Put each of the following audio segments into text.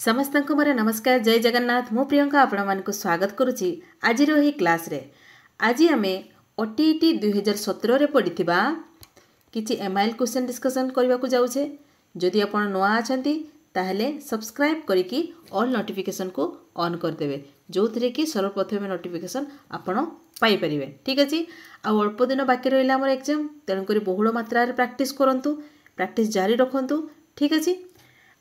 समस्त को मोर नमस्कार जय जगन्नाथ मु प्रियंका आपण को स्वागत करुच्ची आज क्लास रे। आज आम ओटीईटी 2017 रे पढ़िथिबा किछि एमआईएल क्वेश्चन डिस्कशन करबा को जाउछे। जदि आपण नवा अछंती ताहले सब्सक्राइब करिकी ऑल नोटिफिकेशन को ऑन कर देबे जो थरे कि सर्वप्रथम नोटिफिकेशन आपण पाई परिबे। ठीक अछि। आ अल्प दिन बाकी रहिला हमर एग्जाम तेणु करी बहुल मात्रा रे प्रैक्टिस करंतु, प्रैक्टिस जारी रखंतु। ठीक अछि।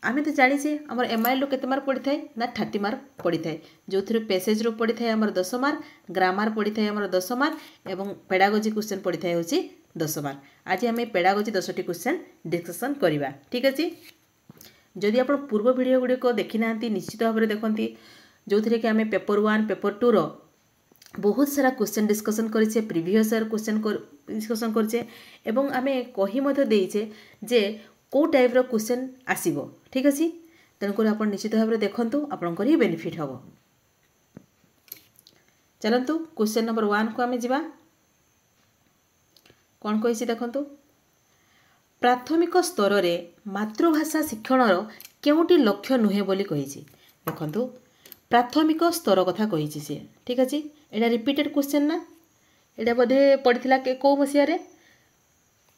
आमे तो जानिछे हमर एमआईएल रो केते मार्क पड़ी थाए ना 30 मार्क पड़ी थाए जो थरे पैसेज रो पड़ी थाए हमर 10 मार्क, ग्रामर पड़ी थाए हमर 10 मार्क एवं पेडागोजी क्वेश्चन पड़ी थाए होची 10 मार्क। आज आमे पेडागोजी 10टी क्वेश्चन डिस्कशन करिबा। ठीक अछि। जदि आपण पूर्व वीडियो गुडी को देखि नांती निश्चित भाबरे देखंती जो थरे कि आमे पेपर 1 पेपर 2 रो बहुत सारा क्वेश्चन डिस्कशन करिछे, प्रीवियस ईयर क्वेश्चन डिस्कशन करिछे एवं आमे कहि मधे देइछे जे को टाइप रो क्वेश्चन आसीबो। ठीक अछि। तेणुक आप निश्चित भाव में देखु आपंकर ही बेनिफिट हम। चलतु क्वेश्चन नंबर 1 को आम जा कौन कही देखु। प्राथमिक स्तर रे मातृभाषा शिक्षणर केउटी लक्ष्य नुहे बोली कही। देखु प्राथमिक स्तर कथा कही सी। ठीक अच्छे। यहाँ रिपीटेड क्वेश्चन ना यहाँ बोधे पड़ता कौ मसीह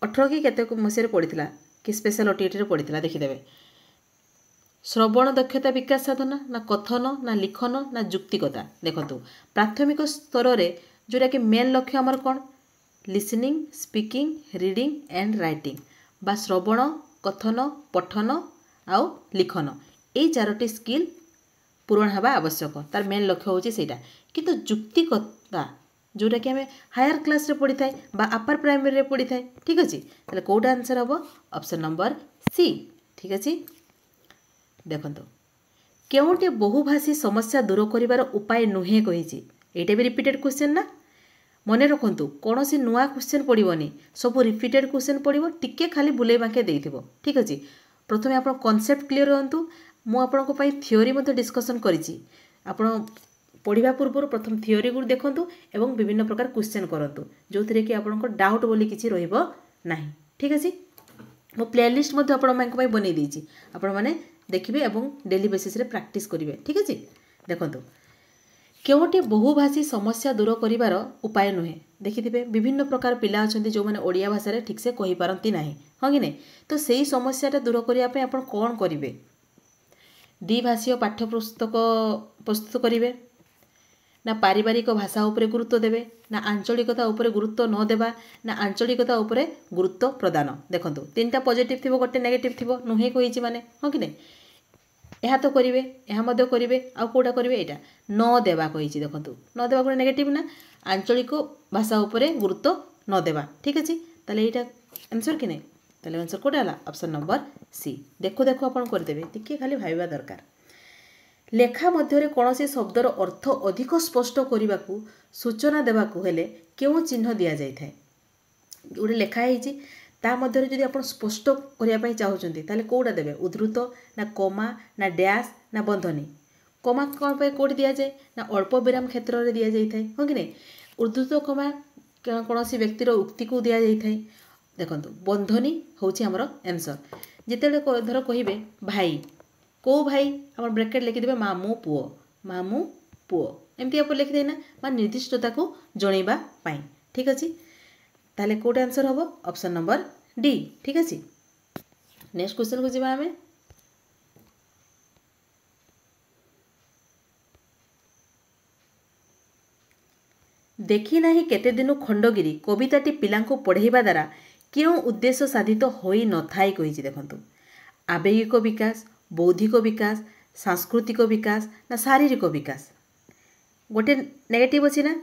18 कि केते मसीह पड़ता कि स्पेशल ओटीईटी पड़ता देखीदे। श्रवण दक्षता विकास साधना ना कथन ना लिखन ना जुक्तिकता। देखो प्राथमिक स्तर रे जोटा कि मेन लक्ष्य आमर कौन listening speaking reading and writing बा श्रवण कथन पठन आउ लिखन ये 4टी स्किल पूरण हवा आवश्यक। तार मेन लक्ष्य होची सेटा। किंतु जुक्तिकता जोटा कि हमें हायर क्लास रे पढ़ी थाए बा अपर प्राइमरी रे पढ़ी थाए। ठीक अछि। ताले कोडा आंसर हबो ऑप्शन नंबर सी। ठीक अछि। देखो केउटे बहुभाषी समस्या दूर करिवार उपाय नुहे कही। एटा भी रिपीटेड क्वेश्चन ना मने रखंतु कौन सी नुआ क्वेश्चन पड़ोनी सब रिपीटेड क्वेश्चन पड़ो टिके खाली बुले बांके देइथिबो। ठीक अछि। प्रथमे आपण कांसेप्ट क्लियर रहंतु। मु आपन को पई थ्योरी मते डिस्कशन करिछि। आपण पढ़िबा पूर्व प्रथम थ्योरी गुड देखंतु एवं विभिन्न प्रकार क्वेश्चन करंतु जो थरे कि आपन को डाउट बोली किछि रहइबो नाही। ठीक अछि। मो प्लेलिस्ट मते आपण मानक पई बनै दिछि आपण माने देखिबे एवं डेली बेसिस रे प्रैक्टिस करिवे। ठीक अछि। देखंतु केउटे बहुभाषी समस्या दूर करिवार उपाय नुहे देखिथिबे विभिन्न प्रकार पिला अछंती जो माने ओडिया भाषा रे ठीक से कहि पारंती नाही। हां कि नै तो सेही समस्याटा दूर करिया पे आपण कोन करिवे द्विभाषीय पाठ्यपुस्तक प्रस्तुत करिवे ना पारिवारिक भाषा उपरे गुरुत्व देवे ना आंचलिकता उपरे गुरुत्व न देवा ना आंचलिकता उपरे गुरुत्व प्रदान। देखंतु तीनटा पॉजिटिव थिबो गोटे नेगेटिव थिबो नुहे कहिछि माने हां कि नै एहा तो करिवे एहा मध्य करिवे आ कोडा करिवे एटा न देवा कहिछि। देखंतु न देवा को नेगेटिव ना आंचलिक भाषा उपरे गुरुत्व न देवा। ठीक अछि। ताले एटा आंसर कि नै ताले आंसर कोडा हला ऑप्शन नंबर सी। देखो देखो आपण कर देबे टिके खाली भाइबा दरकार। लेखा मध्य कौन शब्दर अर्थ अधिक स्पष्ट करने को सूचना देवा हेले क्यों चिन्ह दि जाए गोटे लेखाई ता मध्य जदि आप स्पष्ट करने चाहते ताले कौटा देवे उद्धृत ना कमा ना डैश ना बंधनी। कमा कौन पे कौट दि जाए ना अल्प विराम क्षेत्र में दि जाए। हाँ कि नहीं उद्धृत कमा कौन व्यक्तिर उक्ति को दि जाए। देखो बंधनी हूँ आमर आंसर जिते धर कहे भाई को भाई आप ब्रैकेट लिखिदे मामू पुओ एमती आप लिखिदे ना मा निर्दिष्टता को जनइबा पाई। ठीक अच्छे। ताले कोड आंसर हम ऑप्शन नंबर डी। ठीक अच्छे। नेक्स्ट क्वेश्चन को जीवा हमें देखी नाही केते दिनु खंडगिरी कविताटी पिलांको पढ़ेबा द्वारा क्यों उद्देश्य साधित होई न थाई कहिछि। देखंतु आवेगिक विकास बौद्धिक विकास सांस्कृतिक विकास ना शारीरिक विकास गोटे नेगेटिव अच्छी ना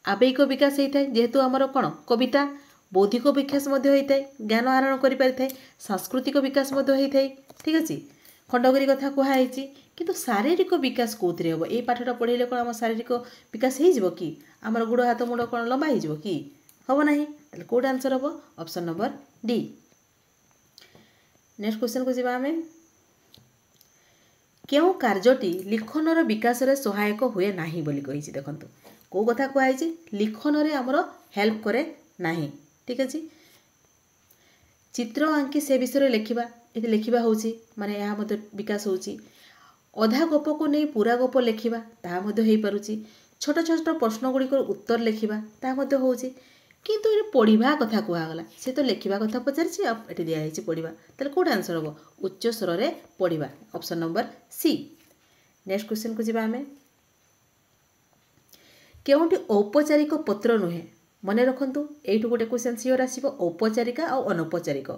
आवेगिक विकास होता है जेहेतु आमर कौन कविता बौद्धिक विकास होता है ज्ञान आहरण कर सांस्कृतिक विकास होता है। ठीक अच्छे। खंडगिरी कथा कहुई किंतु शारीरिक विकास कौन हम ये पाठटा पढ़ेले कौन आम शारीरिक विकास हो कि आमर गुड़ हाथ मुंड कौन लंबा हो कि हम ना कौट आंसर हम option number D. Next question को जीवा आम क्यों कार्यटी लिखनर विकास रे सहायक हुए नाही बोली कही। देखंतु को कथा कहुई लिखन रे हमर हेल्प करे नाही। ठीक अच्छे। चित्र आंकी से विषय लिखा ये लिखा हूँ माने यहाँ विकास होची ଅଧା ଗପକୁ ନେଇ ପୁରା ଗପ ଲେଖିବା ତାହା ମଧ୍ୟ ହେଇପାରୁଛି। ଛୋଟ ଛୋଟ ପ୍ରଶ୍ନ ଗୁଡ଼ିକର ଉତ୍ତର ଲେଖିବା ତାହା ମଧ୍ୟ ହେଉଛି। କିନ୍ତୁ ଏଠି ପଢ଼ିବା କଥା କୁହାଗଲା, ସେ ତ ଲେଖିବା କଥା ପଚାରିଛି, ଆଉ ଏଠି ଦିଆହେଇଛି ପଢ଼ିବା। ତାହେଲେ କେଉଁଟା ଆନ୍ସର୍ ହେବ? ଉଚ୍ଚ ସ୍ୱରରେ ପଢ଼ିବା, ଅପସନ୍ ନମ୍ବର ସି। ନେକ୍ସଟ କ୍ୱେଶ୍ଚନକୁ ଯିବା ଆମେ। କେଉଁଠି ଔପଚାରିକ ପତ୍ର ନୁହେଁ? ମନେ ରଖନ୍ତୁ, ଏଇଠୁ ଗୋଟେ କ୍ୱେଶ୍ଚନ୍ ସିଓର ଆସିବ, ଔପଚାରିକ ଆଉ ଅନୌପଚାରିକ।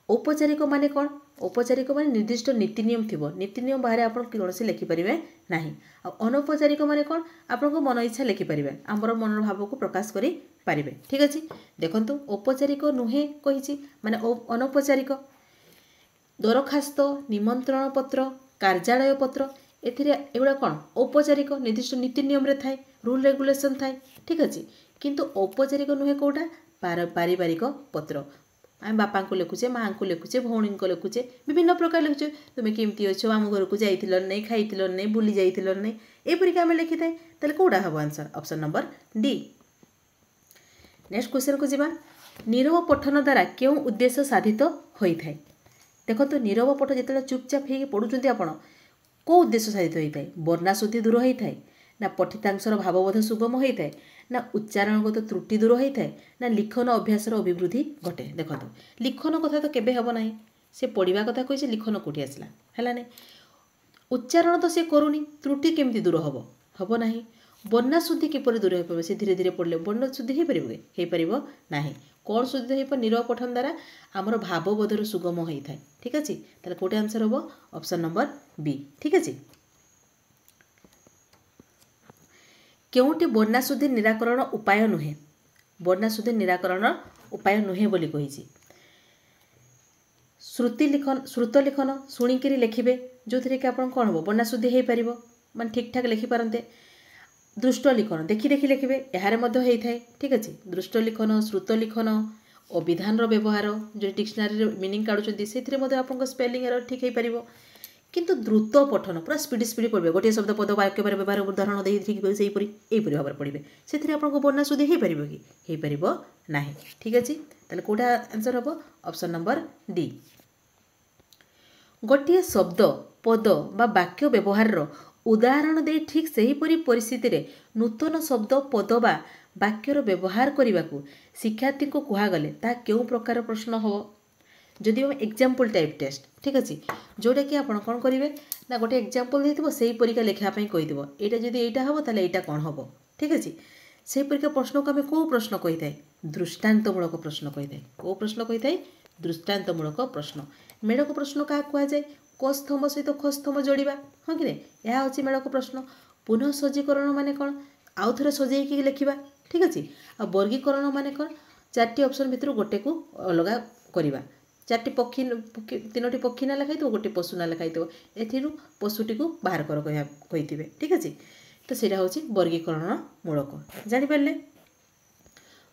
ଔପଚାରିକ ମାନେ କ'ଣ? ଔପଚାରିକ ମାନେ ନିର୍ଦ୍ଦିଷ୍ଟ ନୀତି ନିୟମ ଥିବ, ନୀତି ନିୟମ ବାହାରେ ଆପଣ କୌଣସି ଲେଖିପାରିବେ ନାହିଁ। ଆଉ ଅନୌପଚାରିକ ମାନେ କ'ଣ? ଆପଣଙ୍କ ମନ ଇଚ୍ଛା ଲେଖିପାରିବେ, ଆମର ମନର ଭାବକୁ ପ୍ରକାଶ କରିପାରିବେ। ଠିକ୍ ଅଛି, ଦେଖନ୍ତୁ ଔପଚାରିକ ନୁହେଁ କହିଛି, ମାନେ ଅନୌପଚାରିକ। ଦରଖାସ୍ତ, ନିମନ୍ତ୍ରଣ ପତ୍ର, କାର୍ଯ୍ୟାଳୟ ପତ୍ର, ଏଥିରେ ଏଗୁଡ଼ା କ'ଣ? ଔପଚାରିକ, ନିର୍ଦ୍ଦିଷ୍ଟ ନୀତି ନିୟମରେ ଥାଏ, ରୁଲ୍ ରେଗୁଲେସନ୍ ଥାଏ। ଠିକ୍ ଅଛି, କିନ୍ତୁ ଔପଚାରିକ ନୁହେଁ କେଉଁଟା? ପାରିବାରିକ ପତ୍ର। ଆମେ ବାପାଙ୍କୁ ଲେଖୁଛେ, ମାଆଙ୍କୁ ଲେଖୁଛେ, ଭଉଣୀଙ୍କୁ ଲେଖୁଛେ, ବିଭିନ୍ନ ପ୍ରକାର ଲେଖୁଛେ। ତୁମେ କେମିତି ଅଛ, ଆମ ଘରକୁ ଯାଇଥିଲ ନାହିଁ, ଖାଇଥିଲ ନାହିଁ, ବୁଲି ଯାଇଥିଲ ନାହିଁ, ଏପରିକି ଆମେ ଲେଖିଥାଏ। ତାହେଲେ କେଉଁଟା ହେବ answer? Option number D. Next କ୍ୱେଶ୍ଚନକୁ ଯିବା। ନୀରବ ପଠନ ଦ୍ୱାରା କେଉଁ ଉଦ୍ଦେଶ୍ୟ ସାଧିତ ହୋଇଥାଏ? ଦେଖନ୍ତୁ, ନୀରବ ପଠ ଯେତେବେଳେ ଚୁପଚାପ ହେଇକି ପଢ଼ୁଛନ୍ତି ଆପଣ, କେଉଁ ଉଦ୍ଦେଶ୍ୟ ସାଧିତ ହୋଇଥାଏ? ବର୍ଣ୍ଣାଶୁଦ୍ଧି ଦୂର ହୋଇଥାଏ, ନା ପଠିତାଂଶର ଭାବବୋଧ ସୁଗମ ହୋଇଥାଏ, ନା ଉଚ୍ଚାରଣଗତ ତ୍ରୁଟି ଦୂର ହୋଇଥାଏ, ନା ଲିଖନ ଅଭ୍ୟାସର ଅଭିବୃଦ୍ଧି ଘଟେ? ଦେଖନ୍ତୁ, ଲିଖନ କଥା ତ କେବେ ହେବ ନାହିଁ, ସେ ପଢ଼ିବା କଥା କହିছে, ଲିଖନ କେଉଁଠି ଆସିଲା? ହେଲା ନାହିଁ। ଉଚ୍ଚାରଣ ତ ସେ କରୁନି, ତ୍ରୁଟି କେମିତି ଦୂର ହେବ? ହେବ ନାହିଁ। ବର୍ଣ୍ଣାଶୁଦ୍ଧି କିପରି ଦୂର ହୋଇପାରିବ? ସେ ଧୀରେ ଧୀରେ ପଢ଼ିଲେ ବର୍ଣ୍ଣଶୁଦ୍ଧି ହୋଇପାରିବ କି? ହୋଇପାରିବ ନାହିଁ। କ'ଣ ଶୁଦ୍ଧ ହୋଇପାରିବ? ନୀରବ ପଠନ ଦ୍ୱାରା ଆମର ଭାବବୋଧର ସୁଗମ ହୋଇଥାଏ। ଠିକ୍ ଅଛି, ତାହେଲେ କେଉଁଠି ଆନ୍ସର୍ ହେବ? ଅପସନ୍ ନମ୍ବର ବି। ଠିକ୍ ଅଛି। କେଉଁଠି ବର୍ଣ୍ଣାଶୁଦ୍ଧି ନିରାକରଣ ଉପାୟ ନୁହେଁ? ବର୍ଣ୍ଣାଶୁଦ୍ଧି ନିରାକରଣ ଉପାୟ ନୁହେଁ ବୋଲି କହିଛି। ଶ୍ରୁତ ଲିଖନ, ଶୁଣିକିରି ଲେଖିବେ, ଯେଉଁଥିରେ କି ଆପଣ କ'ଣ ହେବ? ବର୍ଣ୍ଣାଶୁଦ୍ଧି ହୋଇପାରିବ, ମାନେ ଠିକ୍ ଠାକ୍ ଲେଖିପାରନ୍ତେ। ଦୃଷ୍ଟ ଲିଖନ, ଦେଖି ଦେଖି ଲେଖିବେ, ଏହାର ମଧ୍ୟ ହେଇଥାଏ। ଠିକ୍ ଅଛି, ଦୃଷ୍ଟ ଲିଖନ, ଶ୍ରୁତ ଲିଖନ, ଅଭିଧାନର ବ୍ୟବହାର, ଯେଉଁ ଡିକ୍ସନାରୀରେ ମିନିଂ କାଢ଼ୁଛନ୍ତି, ସେଥିରେ ମଧ୍ୟ ଆପଣଙ୍କ ସ୍ପେଲିଂ ଏରର୍ ଠିକ୍ ହୋଇପାରିବ। କିନ୍ତୁ ଦ୍ରୁତ ପଠନ, ପୁରା ସ୍ପିଡ଼ି ପଢ଼ିବେ, ଗୋଟିଏ ଶବ୍ଦ ପଦ ବାକ୍ୟରେ ବ୍ୟବହାର ଉଦାହରଣ ଦେଇ ଠିକ୍ ସେହିପରି ଏହିପରି ଭାବରେ ପଢ଼ିବେ, ସେଥିରେ ଆପଣଙ୍କ ବର୍ଣ୍ଣାଶୁଦ୍ଧି ହୋଇପାରିବ କି? ହୋଇପାରିବ ନାହିଁ। ଠିକ୍ ଅଛି, ତାହେଲେ କେଉଁଟା ଆନ୍ସର୍ ହେବ? Option number D. ଗୋଟିଏ ଶବ୍ଦ, ପଦ ବା ବାକ୍ୟ ବ୍ୟବହାରର ଉଦାହରଣ ଦେଇ ଠିକ୍ ସେହିପରି ପରିସ୍ଥିତିରେ ନୂତନ ଶବ୍ଦ, ପଦ ବା ବାକ୍ୟର ବ୍ୟବହାର କରିବାକୁ ଶିକ୍ଷାର୍ଥୀଙ୍କୁ କୁହାଗଲେ ତାହା କେଉଁ ପ୍ରକାର ପ୍ରଶ୍ନ ହେବ? ଯଦି ଏକ୍ଜାମ୍ପଲ୍ ଟାଇପ୍ ଟେଷ୍ଟ, ଠିକ୍ ଅଛି, ଯେଉଁଟାକି ଆପଣ କ'ଣ କରିବେ ନା ଗୋଟେ ଏକ୍ଜାମ୍ପଲ୍ ଦେଇଥିବ, ସେହି ପରୀକ୍ଷା ଲେଖିବା ପାଇଁ କହିଥିବ, ଏଇଟା ଯଦି ଏଇଟା ହେବ ତାହେଲେ ଏଇଟା କ'ଣ ହେବ? ଠିକ୍ ଅଛି, ସେହି ପରୀକ୍ଷା ପ୍ରଶ୍ନକୁ ଆମେ କେଉଁ ପ୍ରଶ୍ନ କହିଥାଏ? ଦୃଷ୍ଟାନ୍ତମୂଳକ ପ୍ରଶ୍ନ କହିଥାଏ। କେଉଁ ପ୍ରଶ୍ନ କହିଥାଏ? ଦୃଷ୍ଟାନ୍ତମୂଳକ ପ୍ରଶ୍ନ। ମେଳକ ପ୍ରଶ୍ନ କାହାକୁ କୁହାଯାଏ? କ ସ୍ତମ୍ଭ ସହିତ ଖ ସ୍ତମ୍ଭ ଯୋଡ଼ିବା, ହଁ କି ନାହିଁ? ଏହା ହେଉଛି ମେଳକ ପ୍ରଶ୍ନ। ପୁନଃ ସଜ୍ଜୀକରଣ ମାନେ କ'ଣ? ଆଉ ଥରେ ସଜେଇକି ଲେଖିବା। ଠିକ୍ ଅଛି, ଆଉ ବର୍ଗୀକରଣ ମାନେ କ'ଣ? ଚାରିଟି ଅପସନ୍ ଭିତରୁ ଗୋଟେକୁ ଅଲଗା କରିବା। ଚାରିଟି ତିନୋଟି ପକ୍ଷୀ ନା ଲେଖାଇଥିବ, ଗୋଟିଏ ପଶୁ ନା ଲେଖାଇଥିବ, ଏଥିରୁ ପଶୁଟିକୁ ବାହାର କର କହିଥିବେ। ଠିକ୍ ଅଛି, ତ ସେଇଟା ହେଉଛି ବର୍ଗୀକରଣ ମୂଳକ। ଜାଣିପାରିଲେ?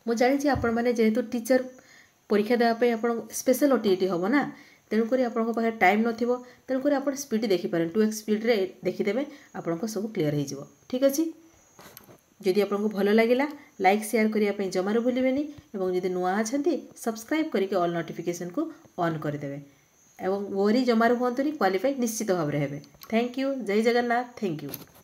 ମୁଁ ଜାଣିଛି ଆପଣମାନେ ଯେହେତୁ ଟିଚର, ପରୀକ୍ଷା ଦେବା ପାଇଁ ଆପଣ ସ୍ପେଶାଲ୍ OTET ହେବ ନା, ତେଣୁକରି ଆପଣଙ୍କ ପାଖରେ ଟାଇମ୍ ନଥିବ, ତେଣୁକରି ଆପଣ ସ୍ପିଡ଼ ଦେଖିପାରେন, 2x ସ୍ପିଡ଼ରେ ଦେଖିଦେବେ, ଆପଣଙ୍କ ସବୁ କ୍ଲିୟର ହୋଇଯିବ। ଠିକ୍ ଅଛି, ଯଦି ଆପଣଙ୍କୁ ଭଲ ଲାଗିଲା ଲାଇକ୍ ସେୟାର କରିବା ପାଇଁ ଜମାରୁ ଭୁଲିବେନି, ଏବଂ ଯଦି ନୂଆ ଅଛନ୍ତି ସବସ୍କ୍ରାଇବ୍ କରିକି ଅଲ୍ ନୋଟିଫିକେସନ୍କୁ ଅନ୍ କରିଦେବେ, ଏବଂ ଓରି ଜମାରୁ ହୁଅନ୍ତୁନି, କ୍ୱାଲିଫାଇ ନିଶ୍ଚିତ ଭାବରେ ହେବେ। ଥ୍ୟାଙ୍କ ୟୁ, ଜୟ ଜଗନ୍ନାଥ, ଥ୍ୟାଙ୍କ ୟୁ।